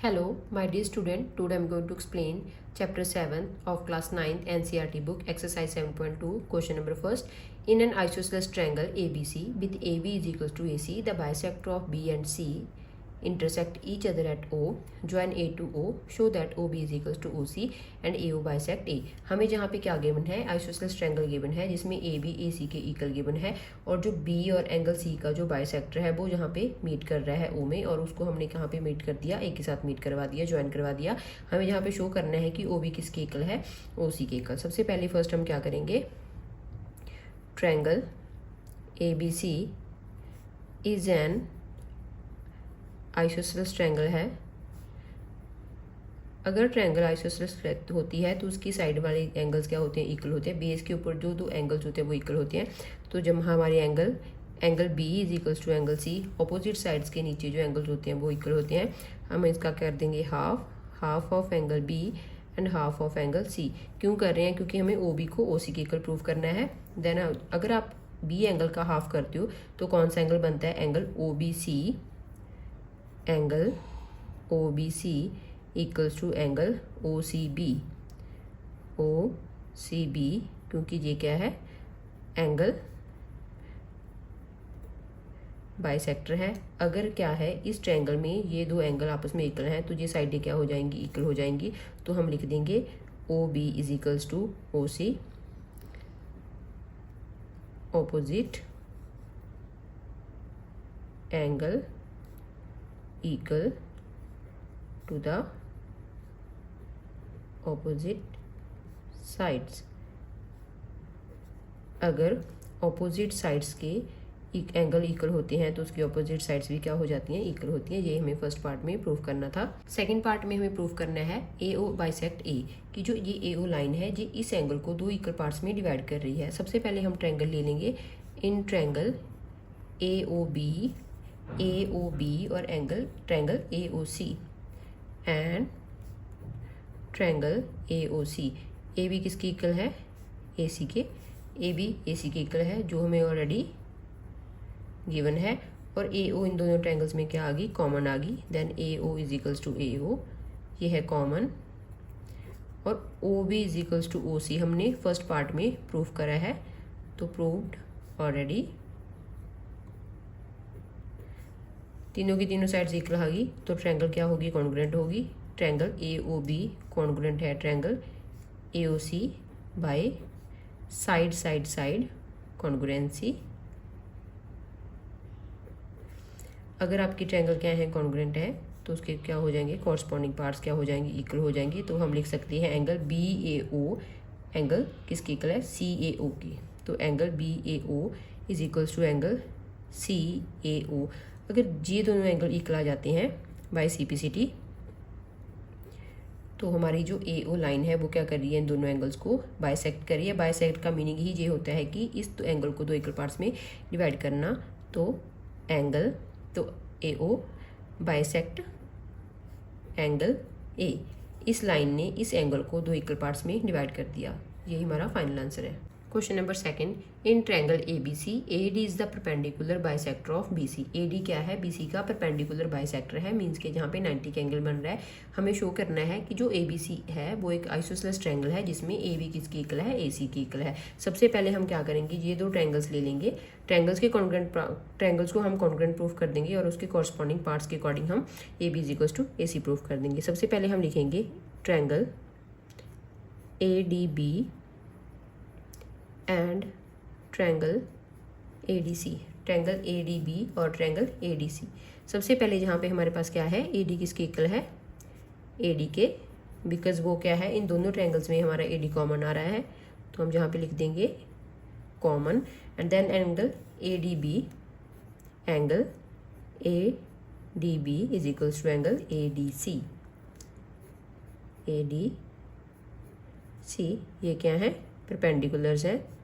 Hello, my dear student. Today I am going to explain chapter 7 of class 9th NCERT book exercise 7.2 question number first. In an isosceles triangle ABC with AB is equals to AC, the bisector of B and C intersect each other at O, join A to O, show that OB is equals to OC and AO bisect A. हमें जहाँ पे क्या given है, isosceles triangle given है जिसमें AB AC के equal given है और जो B और एंगल C का जो बाइसेक्टर है वो यहाँ पे मीट कर रहा है O में और उसको हमने कहाँ पे मीट कर दिया, A के साथ मीट करवा दिया, ज्वाइन करवा दिया। हमें यहाँ पे शो करना है कि OB किसके इक्वल है, OC के इक्वल। सबसे पहले फर्स्ट हम क्या करेंगे, triangle ABC is an isosceles triangle है। अगर ट्रायंगल आइसोसेलेस होती है तो उसकी साइड वाले एंगल्स क्या होते हैं, इक्वल होते हैं। बेस के ऊपर जो दो एंगल्स होते हैं वो इक्वल होते हैं। तो जब हमारे angle B is equals to angle C, opposite sides के नीचे जो एंगल्स होते हैं वो इक्वल होते हैं। हम इसका कर देंगे half of angle B and half of angle C. क्यों कर रहे हैं, क्योंकि हमें ओ बी को ओ सी के इक्वल प्रूव करना है। देन अगर आप बी एंगल का हाफ करते हो तो कौन सा एंगल बनता है, angle O B C, angle O B C equals to angle O C B, क्योंकि ये क्या है, एंगल बाइसेक्टर है। अगर क्या है, इस ट्रायंगल में ये दो एंगल आपस में इक्वल हैं तो ये साइडें क्या हो जाएंगी, इक्वल हो जाएंगी। तो हम लिख देंगे O B is equals to O C, opposite angle equal to the opposite sides। अगर opposite sides के एंगल इक्वल होते हैं तो उसकी ऑपोजिट साइड्स भी क्या हो जाती हैं, इक्वल होती हैं। ये हमें फर्स्ट पार्ट में प्रूव करना था। सेकंड पार्ट में हमें प्रूव करना है AO बाइसेक्ट A कि जो ये AO लाइन है ये इस एंगल को दो इक्वल पार्ट्स में डिवाइड कर रही है। सबसे पहले हम ट्रायंगल ले लेंगे, इन ट्रायंगल AOB और triangle AOC and triangle AOC। AB किसकी इक्वल है, AC के, AB AC के इक्वल है जो हमें ऑलरेडी गिवन है। और AO इन दोनों ट्रायंगल्स में क्या आ गई, कॉमन आ गई। Then AO is equals to AO, ये है कॉमन। और OB is equals to OC हमने फर्स्ट पार्ट में प्रूव करा है, तो प्रूव्ड ऑलरेडी। तीनों की तीनों साइड्स इक्वल आ गई तो ट्रायंगल क्या होगी, कॉन्ग्रुएंट होगी। ट्रायंगल AOB कॉन्ग्रुएंट है triangle AOC by side congruency. अगर आपकी ट्रायंगल क्या है, कॉन्ग्रुएंट है, तो उसके क्या हो जाएंगे, कॉरस्पॉन्डिंग पार्ट्स क्या हो जाएंगे, इक्वल हो जाएंगे। तो हम लिख सकते हैं एंगल BAO एंगल किसकी इक्वल है, CAO की। तो angle BAO is equals to angle CAO। अगर ये दोनों एंगल इक्वल आ जाते हैं बाय CPCT तो हमारी जो AO लाइन है वो क्या कर रही है, इन दोनों एंगल्स को बाइसेक्ट कर रही है। बाइसेक्ट का मीनिंग ही ये होता है कि इस एंगल को दो इक्वल पार्ट्स में डिवाइड करना। तो AO बाइसेक्ट एंगल A, इस लाइन ने इस एंगल को दो इक्वल पार्ट्स में डिवाइड कर दिया। यही हमारा फाइनल आंसर है। Question number second, in triangle ABC AD is the perpendicular bisector of BC। AD क्या है, BC का परपेंडिकुलर बाइसेक्टर है, मींस के जहाँ पे 90 का एंगल बन रहा है। हमें शो करना है कि जो ABC है वो एक आइसोसेलेस ट्रायंगल है जिसमें AB किसकी इक्वल है, AC की इक्वल है। सबसे पहले हम क्या करेंगे, ये दो ट्रायंगल्स ले लेंगे, ट्रायंगल्स के ट्रायंगल्स को हम कॉन्ग्रुएंट प्रूफ कर देंगे और उसके कॉरस्पॉन्डिंग पार्ट्स के अकॉर्डिंग हम AB is equals to AC proof कर देंगे। सबसे पहले हम लिखेंगे triangle ADB and triangle ADC, triangle ADB और ट्रायंगल ADC। सबसे पहले जहाँ पे हमारे पास क्या है, AD किसके इक्वल है, AD के, बिकॉज वो क्या है, इन दोनों ट्रायंगल्स में हमारा AD कॉमन आ रहा है। तो हम जहाँ पे लिख देंगे common and then angle ADB is equals to angle ADC। ये क्या है, परपेंडिकुलर्स है।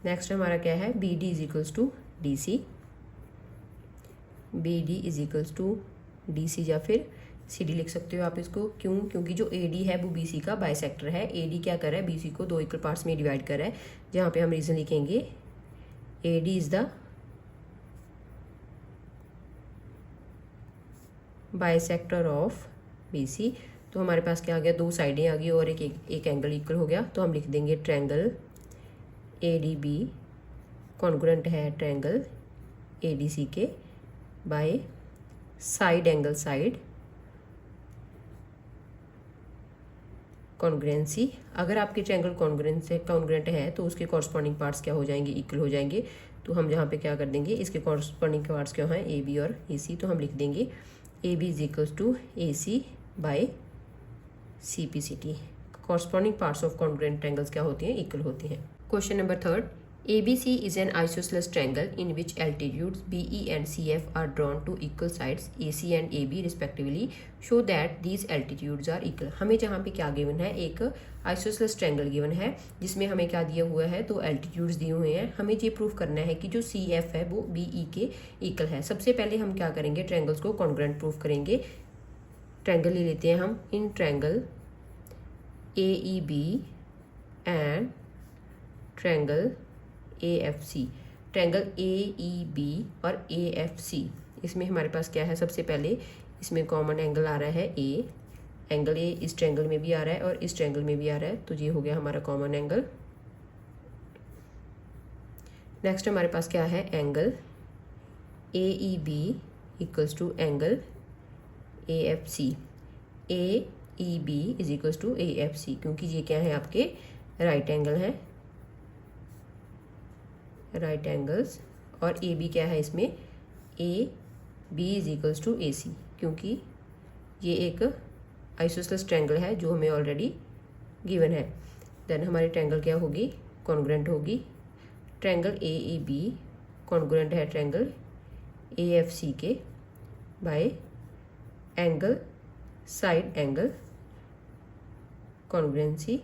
नेक्स्ट हमारा क्या है, BD is equals to DC, BD is equals to DC या फिर CD लिख सकते हो आप इसको। क्यों, क्योंकि जो AD है वो BC का बाइसेक्टर है। AD क्या कर रहा है, BC को दो इक्वल पार्ट्स में डिवाइड कर रहा है। जहाँ पे हम रीजन लिखेंगे AD is the bisector of BC। तो हमारे पास क्या आ गया, 2 साइडें आ गई और एक एंगल इक्वल हो गया। तो हम लिख देंगे ट्रायंगल ADB कॉन्ग्रुएंट है ट्रायंगल ADC के by side angle side congruency. अगर आपके ट्रायंगल कॉन्ग्रुएंट है तो उसके कॉरस्पॉन्डिंग पार्ट्स क्या हो जाएंगे, इक्वल हो जाएंगे। तो हम यहाँ पे क्या कर देंगे, इसके कॉरस्पॉन्डिंग पार्ट्स क्या हैं, AB और AC। तो हम लिख देंगे AB is equals to AC by CPCT। Corresponding parts of congruent triangles क्या होती हैं, इक्वल होती हैं। Question number 3, ABC is an isosceles triangle in which altitudes BE and CF are drawn to equal sides AC and AB respectively. Show that these altitudes are equal. हमें जहाँ पे क्या given है, एक आइसोसेलेस ट्रायंगल गिवन है जिसमें हमें क्या दिया हुआ है, तो एल्टीट्यूड्स दिए हुए हैं। हमें ये प्रूफ करना है कि जो CF है वो BE के इक्वल है। सबसे पहले हम क्या करेंगे, ट्रायंगल्स को कॉन्ग्रुएंट प्रूफ करेंगे। ट्रायंगल ले लेते हैं हम, in triangle AEB and triangle AFC। Triangle AEB और AFC, इसमें हमारे पास क्या है, सबसे पहले इसमें कॉमन एंगल आ रहा है A। एंगल A इस ट्रायंगल में भी आ रहा है और इस ट्रायंगल में भी आ रहा है, तो ये हो गया हमारा कॉमन एंगल। नेक्स्ट हमारे पास क्या है, angle AEB equals to angle AFC। AEB is equals to AFC, क्योंकि ये क्या है, आपके राइट एंगल है, राइट एंगल्स। और AB क्या है, इसमें AB is equals to AC, क्योंकि ये एक आइसोसेलेस ट्रायंगल है जो हमें ऑलरेडी गिवन है। देन हमारी ट्रायंगल क्या होगी, कॉन्ग्रुएंट होगी। ट्रायंगल AEB कॉन्ग्रुएंट है ट्रायंगल AFC के by angle side angle congruency.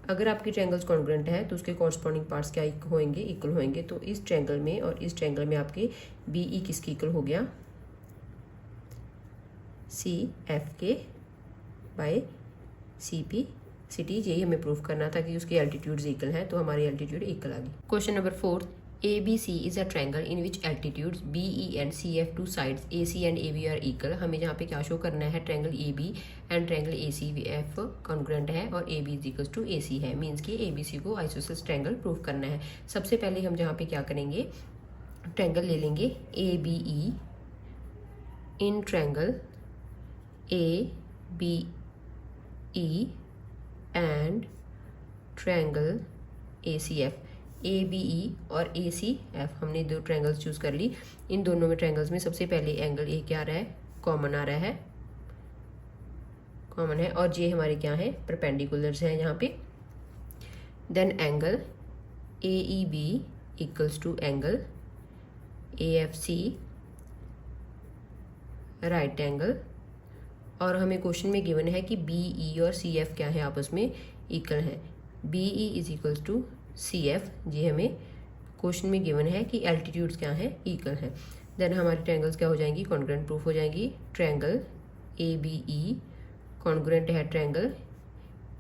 अगर आपकी ट्रायंगल्स कॉन्ग्रुएंट है तो उसके कॉरस्पॉन्डिंग पार्ट्स क्या होंगे, इक्वल होंगे। तो इस ट्रायंगल में और इस ट्रायंगल में आपके BE किसकी इक्वल हो गया, CF के बाय CPCT। यही हमें प्रूफ करना था कि उसकी एल्टीट्यूड्स इक्वल हैं, तो हमारी एल्टीट्यूड इक्वल आ गई। Question number 4, ABC is a triangle in which altitudes BE and CF two sides AC and AB are equal। हमें जहाँ पे क्या शो करना है, triangle AB and triangle ACF congruent है और AB is equals to AC है। Means कि ABC को आइसोसेलेस ट्रायंगल प्रूफ करना है। सबसे पहले हम जहाँ पे क्या करेंगे, ट्रायंगल ले लेंगे ABE in triangle ABE and triangle ACF। ABE और ACF हमने 2 ट्रायंगल्स चूज कर ली। इन दोनों में ट्रायंगल्स में सबसे पहले एंगल A क्या आ रहा है, कॉमन आ रहा है, कॉमन है, और ये हमारे क्या है, परपेंडिकुलर्स हैं यहाँ पे। Then angle AEB equals to angle AFC right angle. और हमें क्वेश्चन में गिवन है कि BE और CF क्या है, आपस में इक्वल है। BE is equals to CF, ये हमें क्वेश्चन में गिवन है कि एल्टीट्यूड्स क्या हैं, इक्वल हैं। देन हमारी ट्रायंगल्स क्या हो जाएंगी, कॉन्ग्रुएंट प्रूफ हो जाएंगी। ट्रायंगल ABE कॉन्ग्रुएंट है ट्रायंगल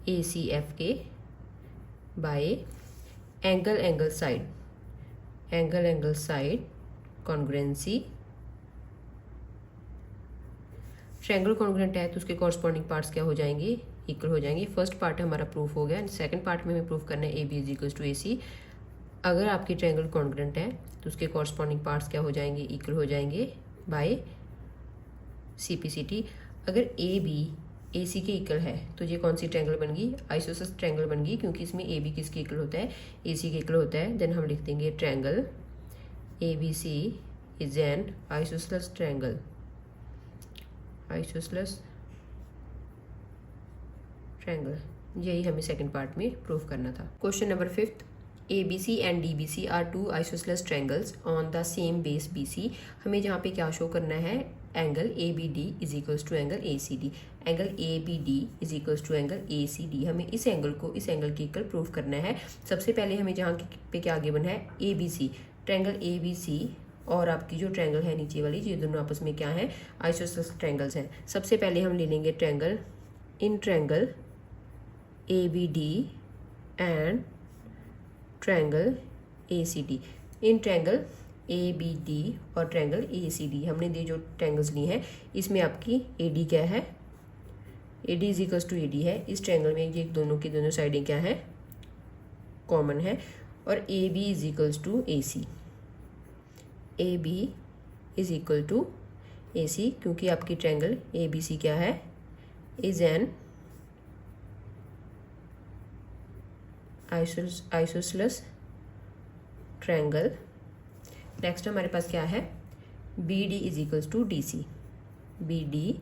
ACF के by angle side congruency. Triangle congruent है तो उसके कॉरस्पॉन्डिंग पार्ट्स क्या हो जाएंगे, इक्वल हो जाएंगे। फर्स्ट पार्ट हमारा प्रूफ हो गया। सेकंड पार्ट में हमें प्रूफ करना है AB is equals to AC। अगर आपकी ट्रायंगल कॉन्ग्रुएंट है तो उसके कॉरस्पॉन्डिंग पार्ट्स क्या हो जाएंगे, इक्वल हो जाएंगे बाय CPCT। अगर AB AC के इक्वल है तो ये कौन सी ट्रायंगल बन गई, आइसोसेलेस ट्रायंगल बन गई, क्योंकि इसमें AB किसके इक्वल होता है, AC के इक्वल होता है। देन हम लिख देंगे triangle ABC is an isosceles triangle, isosceles triangle. यही हमें सेकंड पार्ट में प्रूव करना था। Question number 5, ABC and DBC are 2 isosceles triangles on the same base BC। हमें जहाँ पे क्या शो करना है, angle ABD is equals to angle ACD। Angle ABD is equals to angle ACD। हमें इस एंगल को इस एंगल के इक्वल प्रूव करना है। सबसे पहले हमें जहाँ पे क्या गिवन है, ABC, ट्रायंगल ABC और आपकी जो ट्रायंगल है नीचे वाली, ये दोनों आपस में क्या है, आइसोसेलेस ट्रायंगल्स हैं। सबसे पहले हम ले लेंगे triangle in triangle ABD and triangle ACD। In triangle ABD और ट्रायंगल ACD। हमने ये जो ट्रायंगल्स लिए हैं इसमें आपकी AD क्या है, AD is equals to AD है। इस ट्रायंगल में ये दोनों की दोनों साइडें क्या है, कॉमन है। और AB is equals to AC, AB is equal to AC, क्योंकि आपकी ट्रायंगल ABC क्या है, is an isosceles triangle. Next हमारे पास क्या है, BD is equals to DC, BD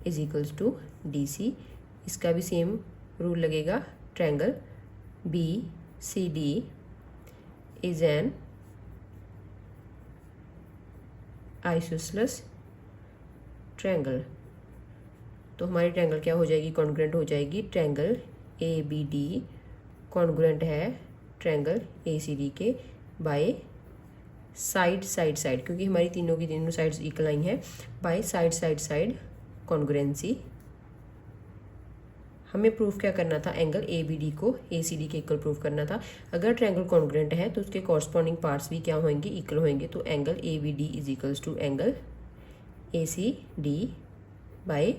is equals to DC। इसका भी सेम रूल लगेगा, triangle BCD is an isosceles triangle. तो हमारी ट्रायंगल क्या हो जाएगी, कॉन्ग्रुएंट हो जाएगी। ट्रायंगल ABD कॉन्ग्रुएंट है ट्रायंगल ACD के बाय साइड, क्योंकि हमारी तीनों की तीनों साइड्स इक्वल आई हैं, बाय साइड कॉन्ग्रुएंसी। हमें प्रूफ क्या करना था, एंगल ABD को ACD के इक्वल प्रूफ करना था। अगर ट्रायंगल कॉन्ग्रुएंट है तो उसके कॉरस्पॉन्डिंग पार्ट्स भी क्या होंगे, इक्वल होंगे। तो angle ABD is equals to angle ACD by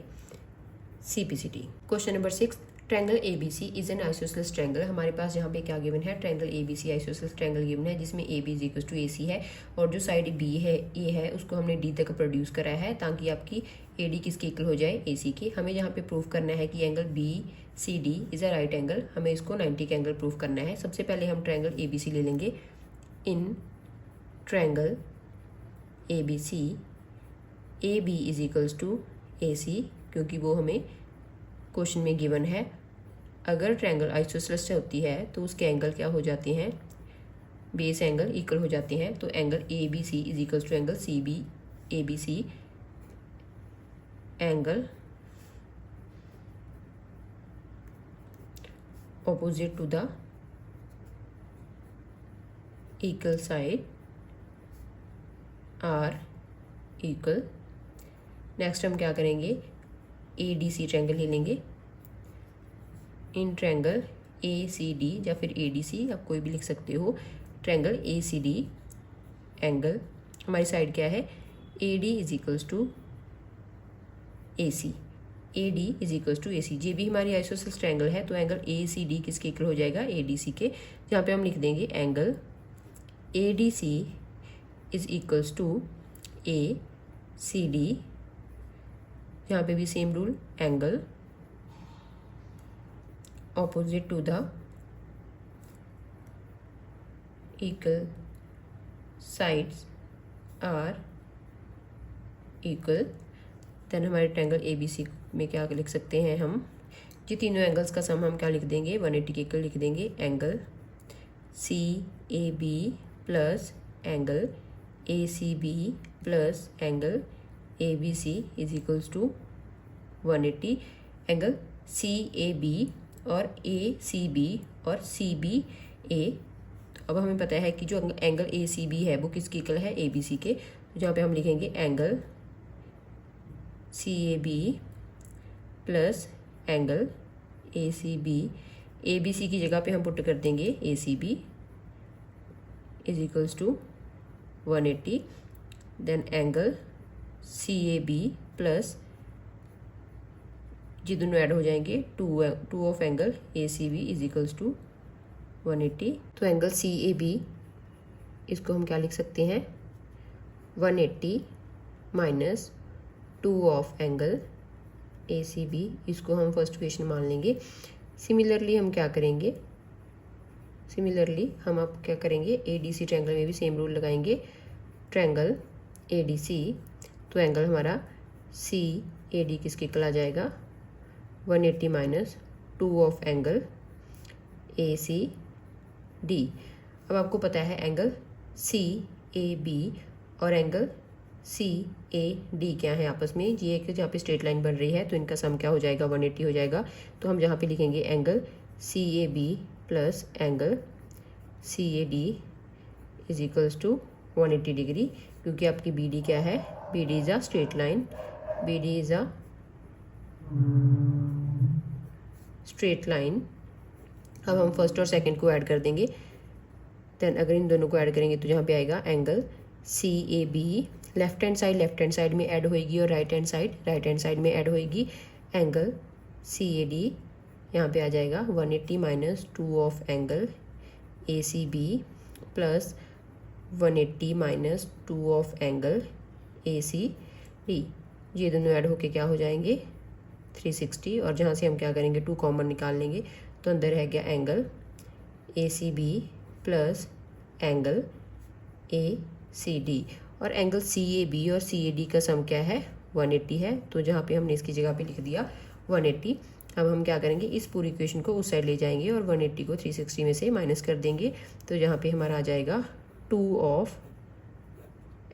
CPCD। Question number 6, triangle ABC is an isosceles triangle. हमारे पास यहाँ पे क्या गिवन है, triangle ABC isosceles triangle given है जिसमें AB is equals to AC है और जो साइड B है A है उसको हमने D तक प्रोड्यूस कराया है ताकि आपकी AD किसके इक्वल हो जाए, AC के। हमें यहाँ पे प्रूफ करना है कि angle BCD is a right angle, हमें इसको 90 का एंगल प्रूफ करना है। सबसे पहले हम ट्रायंगल ABC ले लेंगे। In triangle ABC AB is equals to AC, क्योंकि वो हमें क्वेश्चन में गिवन है। अगर ट्रायंगल आइसोसेलेस होती है तो उसके एंगल क्या हो जाते हैं, बेस एंगल इक्वल हो जाते हैं। तो angle ABC is equals to angle CB, ABC angle opposite to the equal side are equal। Next हम क्या करेंगे, ADC ट्रायंगल ले लेंगे। इन ट्रायंगल ACD या फिर ADC आप कोई भी लिख सकते हो। ट्रायंगल ACD एंगल हमारी साइड क्या है, AD is equals to AC, AD is equals to AC। ये भी हमारी आइसोसेलेस ट्रायंगल है तो एंगल ACD किसके इक्वल हो जाएगा, ADC के। जहाँ पे हम लिख देंगे angle ADC is equals to ACD। यहाँ पे भी same rule, angle opposite to the equal sides are equal। Then हमारे ट्रायंगल ABC में क्या लिख सकते हैं हम, ये तीनों एंगल्स का सम हम क्या लिख देंगे, 180 के इक्वल लिख देंगे। Angle CAB plus angle ACB plus angle ABC is equals to 180। एंगल CAB और ACB और CBA। अब हमें पता है कि जो एंगल ACB है वो किसके इक्वल है, ABC के। तो जहाँ पे हम लिखेंगे angle CAB plus angle ACB, ABC की जगह पे हम पुट कर देंगे ACB is equals to 180। Then angle CAB plus G दोनों ऐड हो जाएंगे, two of angle ACB is equals to 180। तो एंगल CAB इसको हम क्या लिख सकते हैं, 180 माइनस 2 ऑफ एंगल ACB, इसको हम फर्स्ट इक्वेशन मान लेंगे। सिमिलरली हम क्या करेंगे, हम अब क्या करेंगे, ADC ट्रायंगल में भी सेम रूल लगाएंगे। ट्रायंगल ADC तो एंगल हमारा CAD किसके इक्वल आ जाएगा, 180 माइनस 2 ऑफ एंगल ACD। अब आपको पता है एंगल CAB और एंगल CAD क्या है आपस में, ये एक जहाँ पे स्ट्रेट लाइन बन रही है तो इनका सम क्या हो जाएगा, 180 हो जाएगा। तो हम जहाँ पे लिखेंगे angle CAB plus angle CAD is equals to 180 degree, क्योंकि आपकी BD क्या है, BD is a straight line, BD is a straight line. अब हम फर्स्ट और सेकंड को ऐड कर देंगे। देन अगर इन दोनों को ऐड करेंगे तो जहाँ पे आएगा angle C A B, left hand side में ऐड होएगी और राइट हैंड साइड में ऐड होएगी एंगल सी ए डी, यहाँ पे आ जाएगा 180 minus 2 of angle A C B plus 180 minus 2 of angle A C D. ये दोनों ऐड होके क्या हो जाएंगे 360, और जहाँ से हम क्या करेंगे 2 कॉमन निकाल लेंगे, तो अंदर रह गया angle A C B plus angle A C D, और एंगल सी ए बी और सी ए डी का सम क्या है 180 है, तो जहाँ पे हमने इसकी जगह पे लिख दिया 180। अब हम क्या करेंगे इस पूरी इक्वेशन को उस साइड ले जाएंगे और 180 को 360 में से माइनस कर देंगे, तो जहाँ पे हमारा आ जाएगा 2 of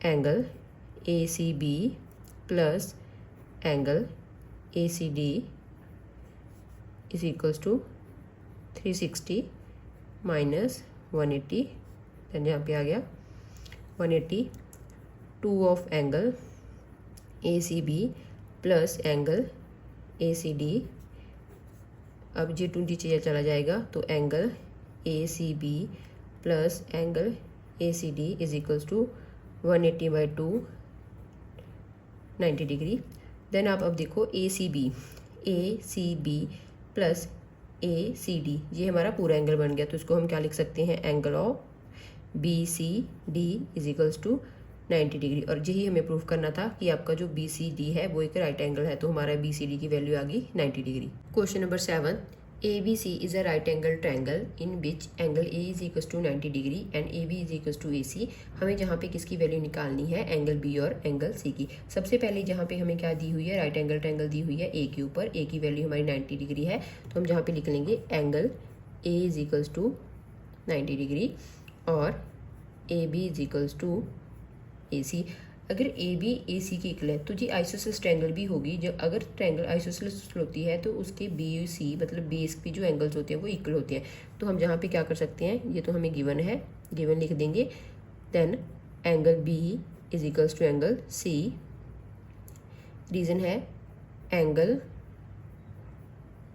angle A C B plus angle A C D is equals to 360 minus 180, then यहाँ पे आ गया 180 2 of angle A C B plus angle A C D. अब ये 2 नीचे चला जाएगा, तो angle A C B plus angle A C D is equals to 180/2 90 degree. Then आप अब देखो A C B plus A C D, ये हमारा पूरा एंगल बन गया, तो इसको हम क्या लिख सकते हैं angle of B C D is equals to 90 degree. और यही हमें प्रूव करना था कि आपका जो बी सी डी है वो एक राइट एंगल है, तो हमारा बी सी डी की वैल्यू आ गई 90 degree. Question number 7, A B C is a right angle triangle in which angle A is equals to 90 degree and A B is equals to A C. हमें जहाँ पे किसकी value निकालनी है angle B और angle C की। सबसे पहले जहाँ पे हमें क्या दी हुई है राइट एंगल ट्रायंगल दी हुई है ए के ऊपर, ए की वैल्यू हमारी 90 डिग्री है, तो हम जहाँ पे लिख लेंगे angle A is equals to 90 degree और A B is equals to A C. अगर ए बी ए सी की इक्वल है तो जी आइसोसेलेस ट्रायंगल भी होगी। जब अगर ट्रायंगल आइसोसेलेस होती है तो उसके बी सी मतलब बेस पे जो एंगल्स होते हैं वो इक्वल होते हैं। तो हम जहाँ पे क्या कर सकते हैं, ये तो हमें गिवन है, गिवन लिख देंगे, then angle B is equals to angle C. Reason है angle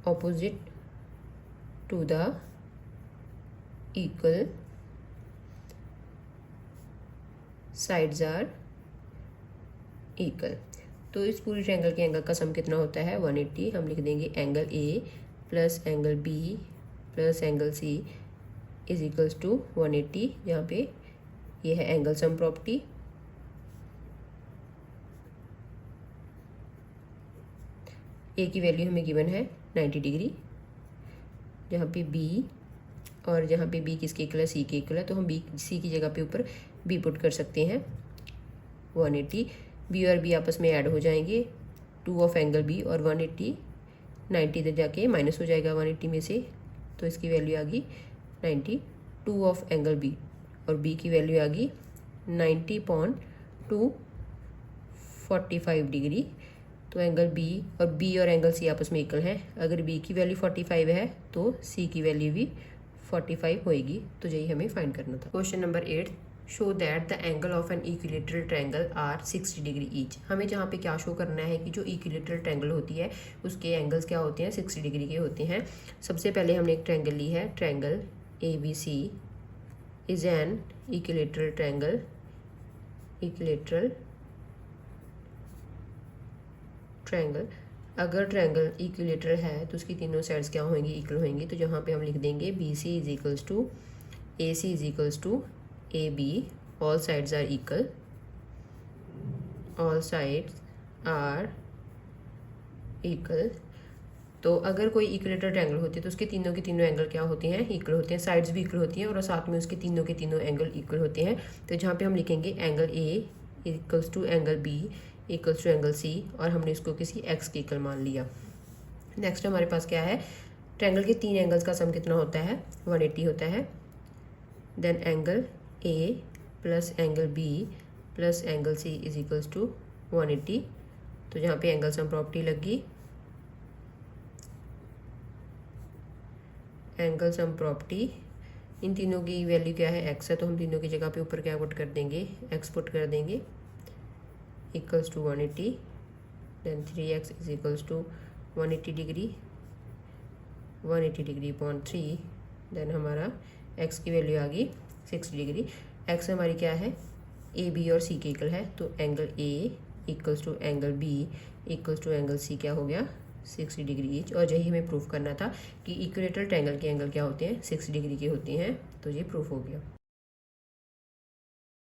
opposite to the equal sides are equal. तो इस पूरी ट्रायंगल के एंगल का सम कितना होता है 180। हम लिख देंगे angle A plus angle B plus angle C is equals to 180, जहाँ पे ये है एंगल सम प्रॉपर्टी। ए की वैल्यू हमें गिवन है 90 डिग्री, जहाँ पे बी और जहाँ पे बी किसके इक्वल है सी के इक्वल है, तो हम बी सी की जगह पे ऊपर बी पुट कर सकते हैं 180। बी और बी आपस में ऐड हो जाएंगे, 2 ऑफ एंगल बी और 180 90 तक जाके माइनस हो जाएगा 180 में से, तो इसकी वैल्यू आ गई 90। 2 ऑफ एंगल बी और बी की वैल्यू आ गई 90.245 डिग्री। तो एंगल बी और एंगल सी आपस में इक्वल हैं। अगर बी की वैल्यू 45 है तो सी की वैल्यू भी 45 होएगी, तो यही हमें फाइंड करना था। Question number 8, show that the angle of an equilateral triangle are 60 degree each. हमें जहाँ पे क्या शो करना है कि जो इक्विलेटरल ट्रायंगल होती है उसके एंगल्स क्या होते हैं 60 डिग्री के होते हैं। सबसे पहले हमने एक ट्रायंगल ली है, triangle A B C is an equilateral triangle, equilateral triangle. अगर ट्रायंगल इक्विलेटरल है तो उसकी तीनों साइड्स क्या होंगी इक्वल होंगी, तो जहाँ पे हम लिख देंगे B C is equals to A C is equals to A B, all sides are equal, all sides are equal. तो अगर कोई इक्विलेटरल ट्रायंगल होती है तो उसके तीनों के तीनों एंगल क्या होते हैं इक्वल होते हैं, साइड्स भी इक्वल होती हैं और साथ में उसके तीनों के तीनों एंगल इक्वल होते हैं। तो जहाँ पे हम लिखेंगे angle A equals to angle B equals to angle C, और हमने इसको किसी एक्स के इक्वल मान लिया। नेक्स्ट हमारे पास क्या है, ट्रायंगल के 3 एंगल्स का सम कितना होता है 180 होता है। Then angle A plus angle B plus angle C is equals to 180। तो जहाँ पे एंगल सम प्रॉपर्टी लगी, एंगल सम प्रॉपर्टी, इन तीनों की वैल्यू क्या है एक्स है, तो हम तीनों की जगह पे ऊपर क्या पुट कर देंगे एक्स पुट कर देंगे, equals to 180। Then 3x is equals to 180 degree, 180 degree upon 3। Then हमारा x की वैल्यू आ गई 60 डिग्री। x हमारी क्या है ए बी और सी के इक्वल है, तो angle A equals to angle B equals to angle C क्या हो गया 60 डिग्री ईच। और यही हमें प्रूफ करना था कि इक्विलेटरल ट्रायंगल के एंगल क्या होते हैं 60 डिग्री के होते हैं, तो ये प्रूफ हो गया।